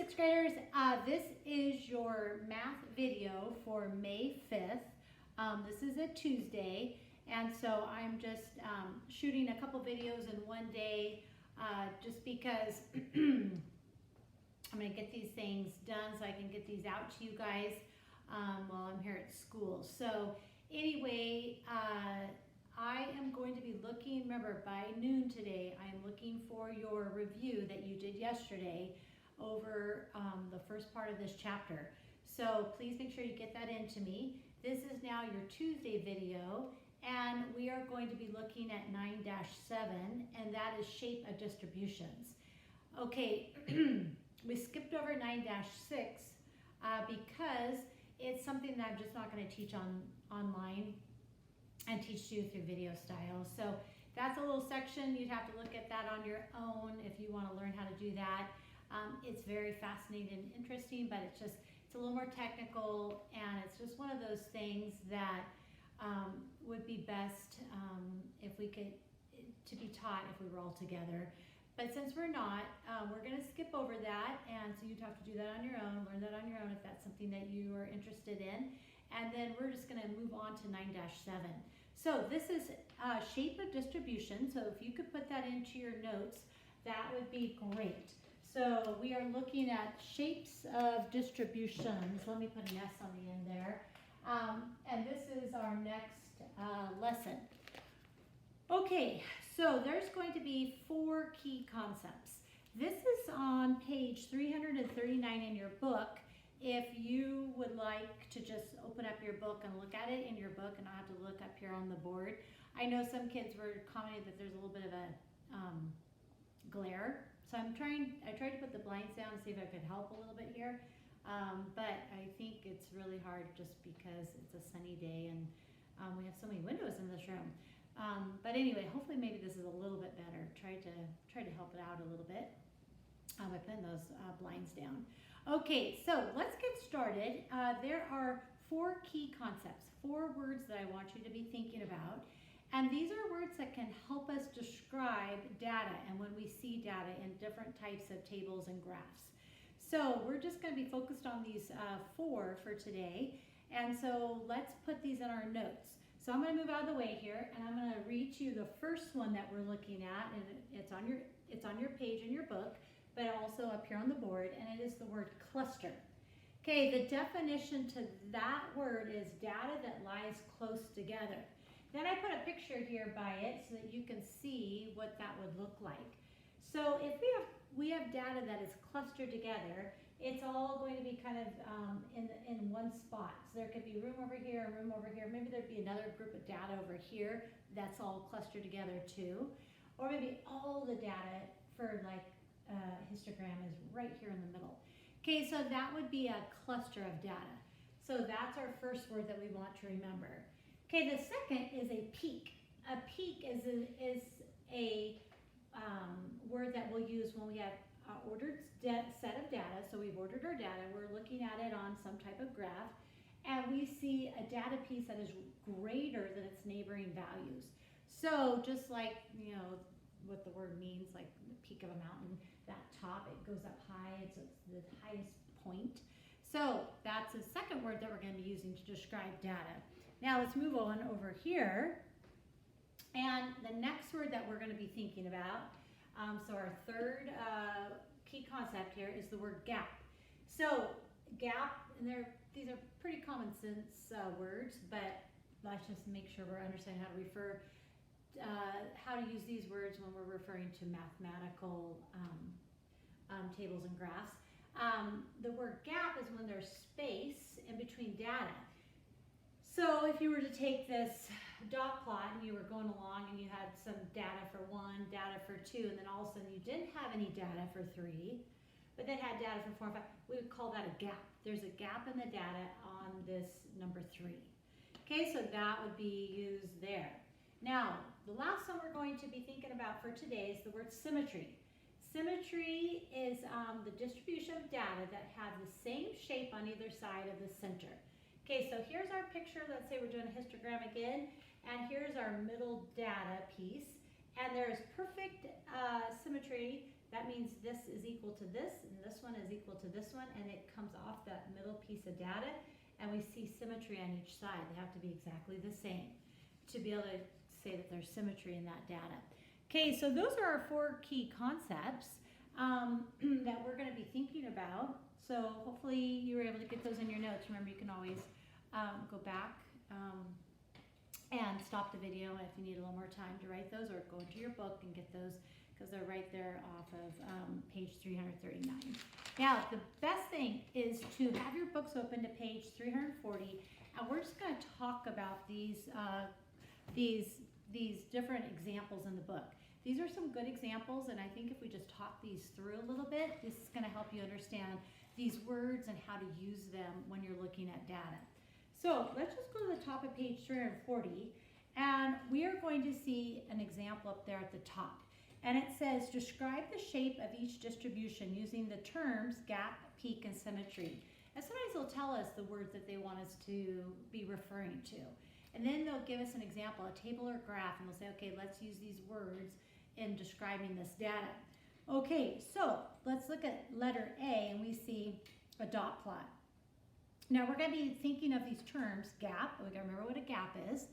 6th graders, this is your math video for May 5th. This is a Tuesday, and so I'm just shooting a couple videos in one day just because I'm going to get these things done so I can get these out to you guys while I'm here at school. So anyway, I am going to be looking, remember by noon today, I am looking for your review that you did yesterday over the first part of this chapter. So please make sure you get that into me. This is now your Tuesday video, and we are going to be looking at 9-7, and that is shape of distributions. Okay, we skipped over 9-6 because it's something that I'm just not going to teach online and teach you through video style. So that's a little section. You'd have to look at that on your own if you want to learn how to do that. It's very fascinating and interesting, but it's a little more technical, and it's just one of those things that would be best if we could to be taught if we were all together. But since we're not, we're going to skip over that, and so you'd have to do that on your own, learn that on your own if that's something that you are interested in. And then we're just going to move on to 9-7. So this is shape of distribution. So if you could put that into your notes, that would be great. So we are looking at shapes of distributions. Let me put an S on the end there. And this is our next lesson. Okay, so there's going to be 4 key concepts. This is on page 339 in your book. If you would like to just open up your book and look at it in your book and not have to look up here on the board. I know some kids were commenting that there's a little bit of a glare. So I tried to put the blinds down and see if I could help a little bit here. But I think it's really hard just because it's a sunny day and we have so many windows in this room. But anyway, hopefully maybe this is a little bit better. Try to help it out a little bit by putting those blinds down. Okay, so let's get started. There are 4 key concepts, 4 words that I want you to be thinking about. And these are words that can help us describe data and when we see data in different types of tables and graphs. So we're just going to be focused on these 4 for today. And so let's put these in our notes. So I'm going to move out of the way here, and I'm going to read to you the first one that we're looking at, and it's on your page in your book, but also up here on the board, and it is the word cluster. Okay, the definition to that word is data that lies close together. Then I put a picture here by it so that you can see what that would look like. So if we have data that is clustered together, it's all going to be kind of in one spot. So there could be room over here, a room over here. Maybe there'd be another group of data over here that's all clustered together too. Or maybe all the data for like histogram is right here in the middle. Okay, so that would be a cluster of data. So that's our first word that we want to remember. Okay, the second is a peak. A peak is a word that we'll use when we have ordered set of data. So we've ordered our data, we're looking at it on some type of graph, and we see a data piece that is greater than its neighboring values. So just like, you know, what the word means, like the peak of a mountain, that top, it goes up high, it's the highest point. So that's the second word that we're going to be using to describe data. Now let's move on over here. And the next word that we're going to be thinking about, so our third key concept here is the word gap. So gap, and these are pretty common sense words, but let's just make sure we're understanding how to refer, how to use these words when we're referring to mathematical tables and graphs. The word gap is when there's space in between data. So if you were to take this dot plot and you were going along and you had some data for 1, data for 2, and then all of a sudden you didn't have any data for 3, but then had data for 4 and 5, we would call that a gap. There's a gap in the data on this number 3. Okay, so that would be used there. Now, the last one we're going to be thinking about for today is the word symmetry. Symmetry is the distribution of data that have the same shape on either side of the center. Okay, so here's our picture. Let's say we're doing a histogram again, and here's our middle data piece. And there's perfect symmetry that means this is equal to this, and this one is equal to this one, and it comes off that middle piece of data, and we see symmetry on each side. They have to be exactly the same to be able to say that there's symmetry in that data. Okay, so those are our 4 key concepts that we're going to be thinking about. So hopefully you were able to get those in your notes. Remember, you can always go back and stop the video if you need a little more time to write those, or go into your book and get those, because they're right there off of page 339. Now, the best thing is to have your books open to page 340, and we're just going to talk about these different examples in the book. These are some good examples, and I think if we just talk these through a little bit, this is going to help you understand these words and how to use them when you're looking at data. So let's just go to the top of page 340, and we are going to see an example up there at the top. And it says, describe the shape of each distribution using the terms gap, peak, and symmetry. And sometimes they'll tell us the words that they want us to be referring to. And then they'll give us an example, a table or graph, and they'll say, okay, let's use these words in describing this data. Okay, so let's look at letter A, and we see a dot plot. Now we're going to be thinking of these terms, gap, we got to remember what a gap is,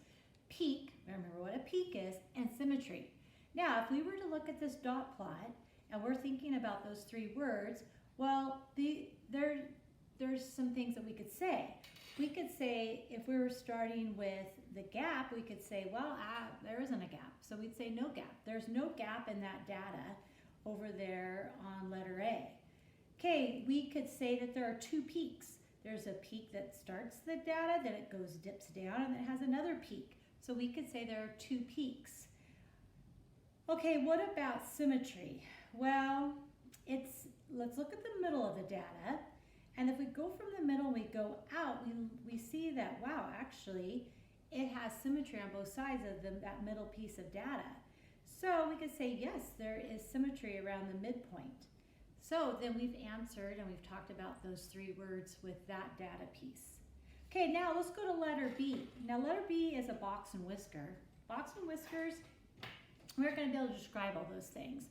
peak, remember what a peak is, and symmetry. Now, if we were to look at this dot plot, and we're thinking about those 3 words, well, there's some things that we could say. We could say, if we were starting with the gap, we could say, well, there isn't a gap. So we'd say no gap. There's no gap in that data over there on letter A. Okay, we could say that there are 2 peaks. There's a peak that starts the data, then it dips down, and it has another peak. So we could say there are 2 peaks. Okay, what about symmetry? Well, let's look at the middle of the data, and if we go from the middle and we go out, we see that, wow, actually, it has symmetry on both sides of that middle piece of data. So we could say, yes, there is symmetry around the midpoint. So then we've answered, and we've talked about those 3 words with that data piece. Okay, now let's go to letter B. Now, letter B is a box and whisker. Box and whiskers, we're going to be able to describe all those things.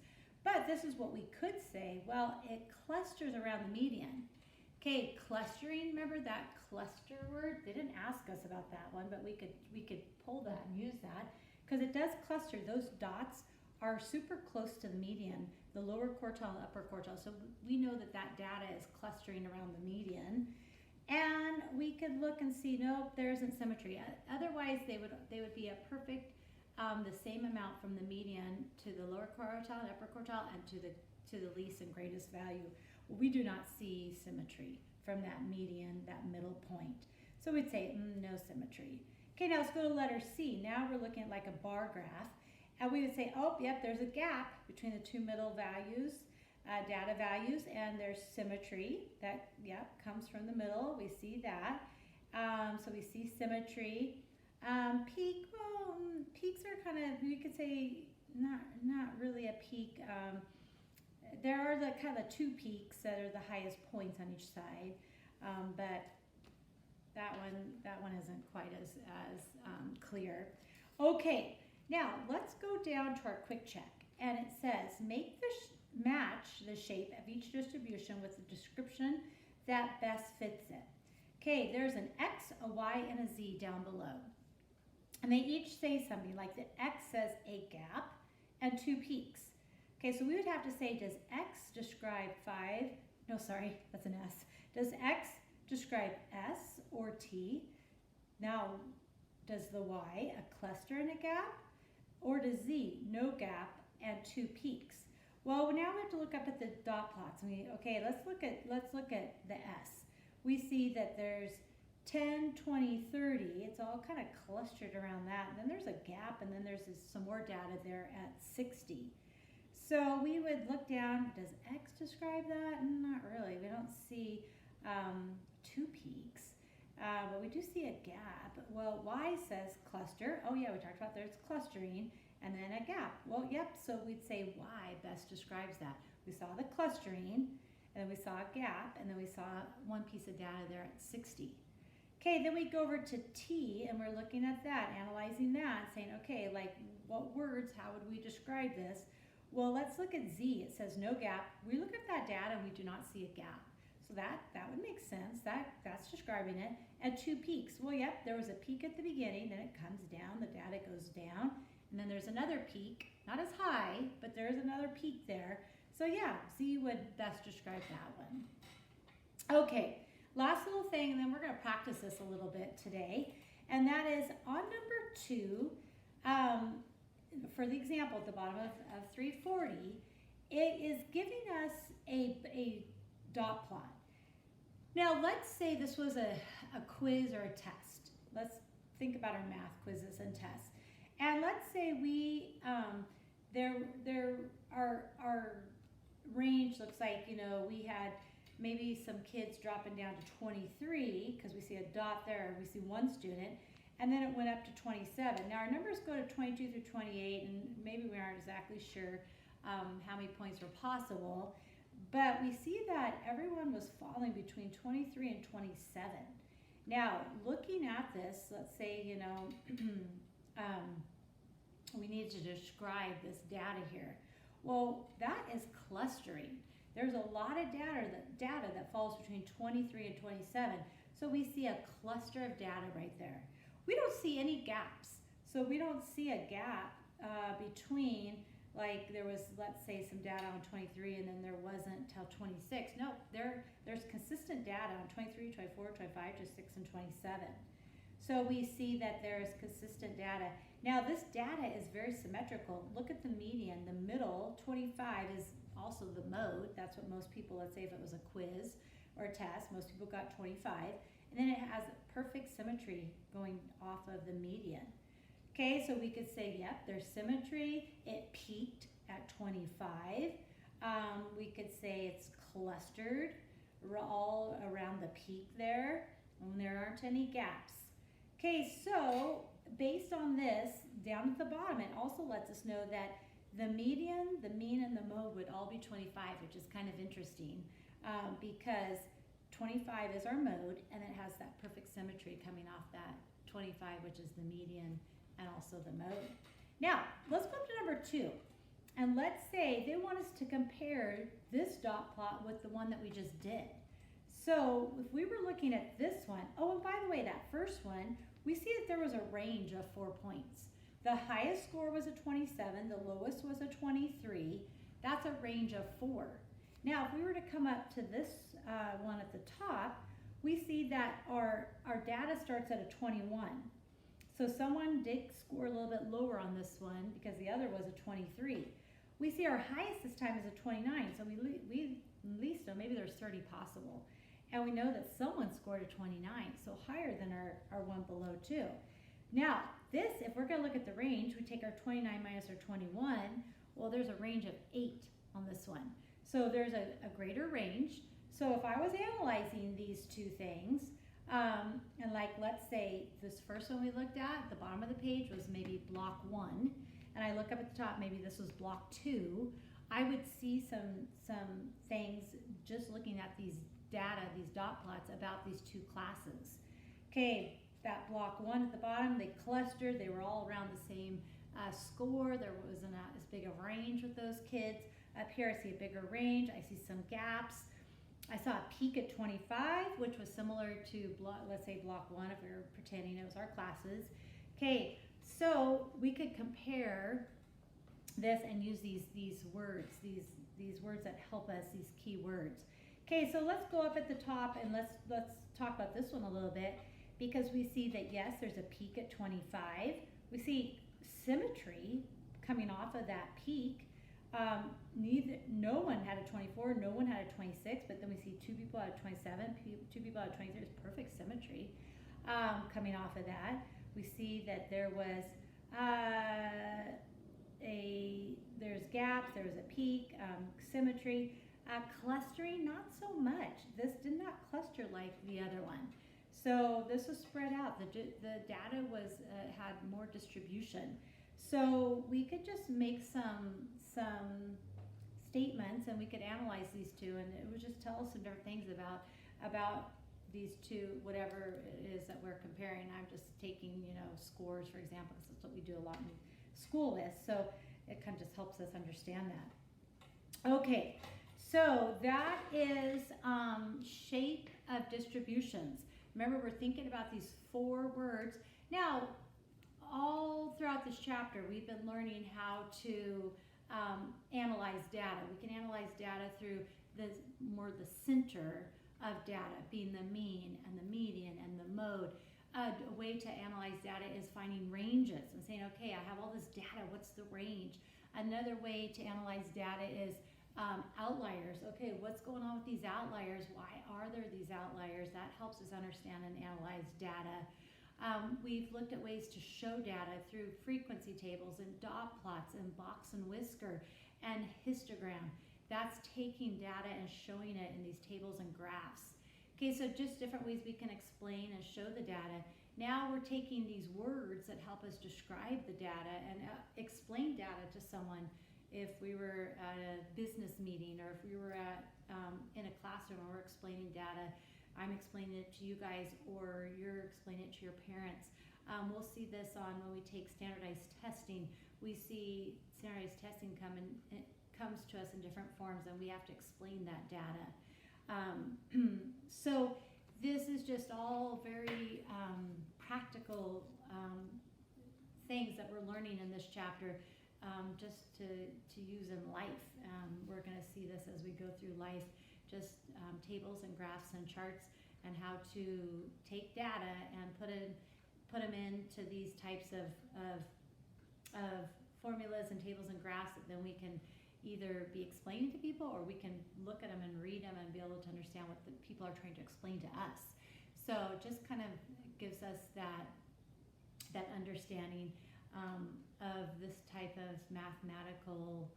But this is what we could say. Well, it clusters around the median. Okay, clustering, remember that cluster word? They didn't ask us about that one, but we could pull that and use that, because it does cluster. Those dots are super close to the median, the lower quartile and upper quartile. So we know that that data is clustering around the median. And we could look and see, nope, there isn't symmetry. Otherwise, they would be a perfect, the same amount from the median to the lower quartile and upper quartile and to the least and greatest value. Well, we do not see symmetry from that median, that middle point. So we'd say no symmetry. Okay, now let's go to letter C. Now we're looking at like a bar graph, and we would say, oh, yep, there's a gap between the 2 middle values, data values, and there's symmetry that, yep, comes from the middle. We see that. So we see symmetry. Peak, well, peaks are kind of, we could say, not really a peak. There are the kind of 2 peaks that are the highest points on each side, but that one isn't quite as clear. Okay, now let's go down to our quick check, and it says make match the shape of each distribution with the description that best fits it. Okay, there's an X, a Y, and a Z down below. And they each say something, like the X says a gap and 2 peaks. Okay, so we would have to say, does X describe 5? No, sorry, that's an S. Does X describe S or T? Now, does the Y a cluster and a gap? Or does Z no gap and 2 peaks? Well, now we have to look up at the dot plots. Okay, let's look at the S. We see that there's 10, 20, 30. It's all kind of clustered around that. And then there's a gap, and then there's some more data there at 60. So we would look down. Does X describe that? Not really. We don't see 2 peaks, but we do see a gap. Well, Y says cluster. Oh yeah, we talked about there's clustering, and then a gap. Well, yep, so we'd say Y best describes that. We saw the clustering, and then we saw a gap, and then we saw 1 piece of data there at 60. Okay, then we go over to T, and we're looking at that, analyzing that, saying, okay, like what words, how would we describe this? Well, let's look at Z. It says no gap. We look at that data and we do not see a gap. So that would make sense. That's describing it. And 2 peaks. Well, yep, there was a peak at the beginning, then it comes down, the data goes down, and then there's another peak, not as high, but there's another peak there. So yeah, Z would best describe that one. Okay, last little thing, and then we're going to practice this a little bit today, and that is on number 2, for the example at the bottom of 340, it is giving us a dot plot. Now let's say this was a quiz or a test. Let's think about our math quizzes and tests. And let's say we, our range looks like, you know, we had maybe some kids dropping down to 23 because we see a dot there, we see 1 student, and then it went up to 27. Now our numbers go to 22 through 28, and maybe we aren't exactly sure how many points were possible, but we see that everyone was falling between 23 and 27. Now, looking at this, let's say, you know, we need to describe this data here. Well, that is clustering. There's a lot of data that falls between 23 and 27. So we see a cluster of data right there. We don't see any gaps. So we don't see a gap between, like there was, let's say, some data on 23 and then there wasn't till 26. No, there's consistent data on 23, 24, 25, 26, and 27. So we see that there's consistent data. Now this data is very symmetrical. Look at the median. The middle, 25, is also the mode. That's what most people, let's say if it was a quiz or a test, most people got 25. And then it has perfect symmetry going off of the median. Okay, so we could say, yep, there's symmetry. It peaked at 25. We could say it's clustered all around the peak there, and there aren't any gaps. Okay, so based on this, down at the bottom, it also lets us know that the median, the mean, and the mode would all be 25, which is kind of interesting because 25 is our mode, and it has that perfect symmetry coming off that 25, which is the median and also the mode. Now, let's go up to number 2. And let's say they want us to compare this dot plot with the one that we just did. So if we were looking at this one, oh, and by the way, that first one, we see that there was a range of 4 points. The highest score was a 27, the lowest was a 23. That's a range of 4. Now, if we were to come up to this one at the top, we see that our data starts at a 21. So someone did score a little bit lower on this one because the other was a 23. We see our highest this time is a 29, so we at least know maybe there's 30 possible. And we know that someone scored a 29, so higher than our one below too. Now, this, if we're gonna look at the range, we take our 29 minus our 21, well, there's a range of 8 on this one. So there's a greater range. So if I was analyzing these two things, and like, let's say this first one we looked at the bottom of the page was maybe block 1, and I look up at the top, maybe this was block 2, I would see some things just looking at these data, these dot plots about these two classes. Okay, that block 1 at the bottom, they clustered, they were all around the same score. There wasn't as big a range with those kids. Up here I see a bigger range, I see some gaps. I saw a peak at 25, which was similar to, let's say, block 1, if we were pretending it was our classes. Okay, so we could compare this and use these words, these words that help us, these key words. Okay, so let's go up at the top and let's talk about this one a little bit, because we see that, yes, there's a peak at 25. We see symmetry coming off of that peak. No one had a 24, no one had a 26, but then we see 2 people out of 27, 2 people out of 23. There's perfect symmetry coming off of that. We see that there was there's gaps, there was a peak, symmetry. Clustering, not so much. This did not cluster like the other one. So this was spread out. The data was had more distribution. So we could just make some statements, and we could analyze these two, and it would just tell us some different things about these two, whatever it is that we're comparing. I'm just taking, scores, for example, because that's what we do a lot in school with. So it kind of just helps us understand that. Okay, so that is shape of distributions. Remember, we're thinking about these 4 words. Now, all throughout this chapter, we've been learning how to analyze data. We can analyze data through the center of data, being the mean and the median and the mode. A way to analyze data is finding ranges and saying, okay, I have all this data, what's the range? Another way to analyze data is outliers. Okay, what's going on with these outliers? Why are there these outliers? That helps us understand and analyze data. We've looked at ways to show data through frequency tables and dot plots and box and whisker and histogram. That's taking data and showing it in these tables and graphs. Okay, so just different ways we can explain and show the data. Now we're taking these words that help us describe the data and explain data to someone. If we were at a business meeting, or if we were at in a classroom and we're explaining data, I'm explaining it to you guys, or you're explaining it to your parents. We'll see this on when we take standardized testing. We see standardized testing it comes to us in different forms, and we have to explain that data. So this is just all very practical things that we're learning in this chapter, just to use in life. We're going to see this as we go through life, just tables and graphs and charts, and how to take data and put them into these types of formulas and tables and graphs that then we can either be explaining to people, or we can look at them and read them and be able to understand what the people are trying to explain to us. So just kind of gives us that understanding of this type of mathematical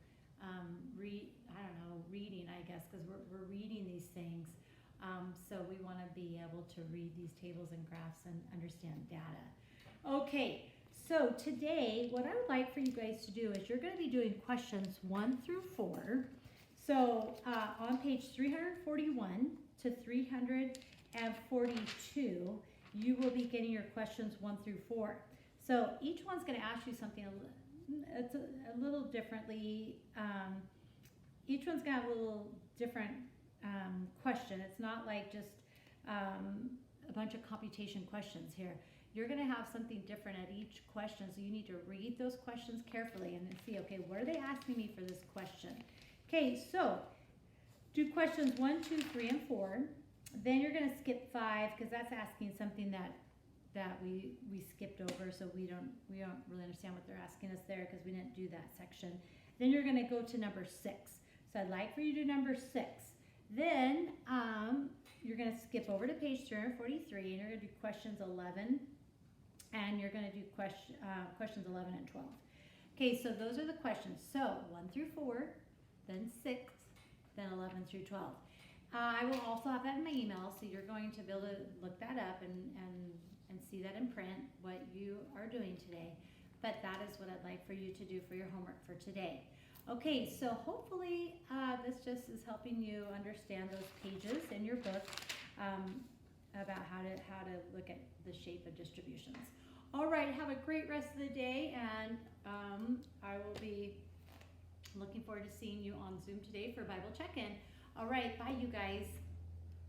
reading, I guess, because we're reading these things. So we want to be able to read these tables and graphs and understand data. Okay. So today, what I would like for you guys to do is you're going to be doing questions 1 through 4. So on page 341 to 342, you will be getting your questions 1 through 4. So each one's going to ask you something it's a little differently. Each one's going to have a little different question. It's not like just a bunch of computation questions here. You're going to have something different at each question, so you need to read those questions carefully and then see, okay, what are they asking me for this question? Okay, so do questions 1, 2, 3, and 4. Then you're going to skip 5 because that's asking something that we skipped over, so we don't really understand what they're asking us there because we didn't do that section. Then you're going to go to number 6. So I'd like for you to do number 6. Then you're going to skip over to page 343 and you're going to do questions 11. And you're going to do questions 11 and 12. Okay, so those are the questions. So 1 through 4, then 6, then 11 through 12. I will also have that in my email, so you're going to be able to look that up and see that in print, what you are doing today. But that is what I'd like for you to do for your homework for today. Okay, so hopefully this just is helping you understand those pages in your book about how to look at the shape of distributions. All right, have a great rest of the day, and I will be looking forward to seeing you on Zoom today for Bible check-in. All right, bye you guys.